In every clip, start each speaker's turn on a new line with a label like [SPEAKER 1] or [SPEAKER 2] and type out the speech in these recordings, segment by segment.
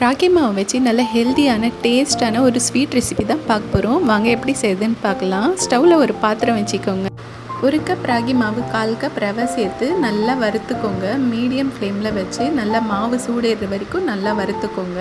[SPEAKER 1] ராகி மாவு வச்சு நல்ல ஹெல்த்தியான டேஸ்டான ஒரு ஸ்வீட் ரெசிபி தான் பார்க்க போகிறோம். வாங்க எப்படி செய்யுதுன்னு பார்க்கலாம். ஸ்டவ்வில் ஒரு பாத்திரம் வச்சுக்கோங்க. 1 கப் ராகி மாவு 1/4 கப் ரவை சேர்த்து நல்லா வறுத்துக்கோங்க. மீடியம் ஃப்ளேமில் வச்சு நல்லா மாவு சூடேற வரைக்கும் நல்லா வறுத்துக்கோங்க.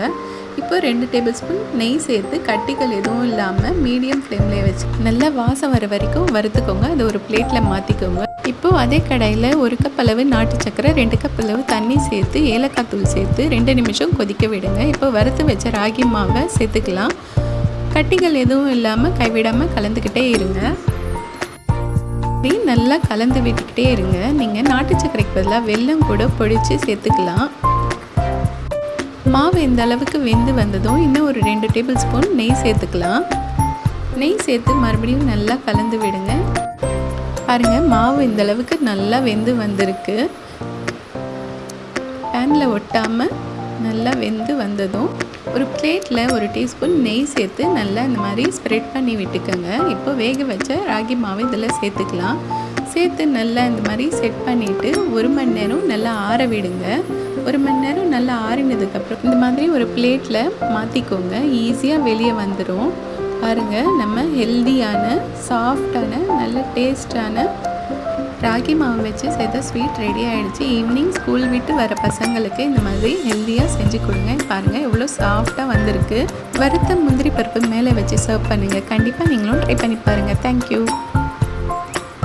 [SPEAKER 1] இப்போ 2 டேபிள் ஸ்பூன் நெய் சேர்த்து கட்டிகள் எதுவும் இல்லாமல் மீடியம் ஃப்ளேம்லேயே வச்சு நல்லா வாசம் வர வரைக்கும் வறுத்துக்கோங்க. அதை ஒரு பிளேட்டில் மாற்றிக்கோங்க. இப்போது அதே கடாயில் 1 கப் அளவு நாட்டு சக்கரை, 2 கப் அளவு தண்ணி சேர்த்து ஏலக்காய் தூள் சேர்த்து 2 நிமிஷம் கொதிக்க விடுங்க. இப்போ வறுத்து வச்ச ராகி மாவை சேர்த்துக்கலாம். கட்டிகள் எதுவும் இல்லாமல் கைவிடாமல் கலந்துக்கிட்டே இருங்க. நல்லா கலந்து விட்டுக்கிட்டே இருங்க. நீங்கள் நாட்டு சக்கரைக்கு பதிலாக வெல்லம் கூட பொடிச்சு சேர்த்துக்கலாம். மாவு இந்த அளவுக்கு வெந்து வந்ததும் இன்னும் ஒரு 2 டேபிள் ஸ்பூன் நெய் சேர்த்துக்கலாம். நெய் சேர்த்து மறுபடியும் நல்லா கலந்து விடுங்க. பாருங்கள், மாவு இந்த அளவுக்கு நல்லா வெந்து வந்திருக்கு. பேனில் ஒட்டாமல் நல்லா வெந்து வந்ததும் ஒரு பிளேட்டில் 1 டீஸ்பூன் நெய் சேர்த்து நல்லா இந்த மாதிரி ஸ்ப்ரெட் பண்ணி விட்டுக்கோங்க. இப்போ வேக வச்ச ராகி மாவு இதில் சேர்த்துக்கலாம். சேர்த்து நல்லா இந்த மாதிரி செட் பண்ணிவிட்டு 1 மணி நேரம் நல்லா ஆற விடுங்க. 1 மணி நேரம் நல்லா ஆறினதுக்கப்புறம் இந்த மாதிரி ஒரு பிளேட்டில் மாற்றிக்கோங்க. ஈஸியாக வெளியே வந்துடும். பாருங்கள், நம்ம ஹெல்தியான சாஃப்டான நல்ல டேஸ்டான ராகி மாவு வச்சு செய்த ஸ்வீட் ரெடி ஆகிடுச்சு. ஈவினிங் ஸ்கூல் விட்டு வர பசங்களுக்கு இந்த மாதிரி ஹெல்த்தியாக செஞ்சு கொடுங்க. பாருங்கள், எவ்வளோ சாஃப்டாக வந்திருக்கு. வறுத்த முந்திரி பருப்பு மேலே வச்சு சர்வ் பண்ணுங்கள். கண்டிப்பாக நீங்களும் ட்ரை பண்ணி பாருங்கள். தேங்க்யூ.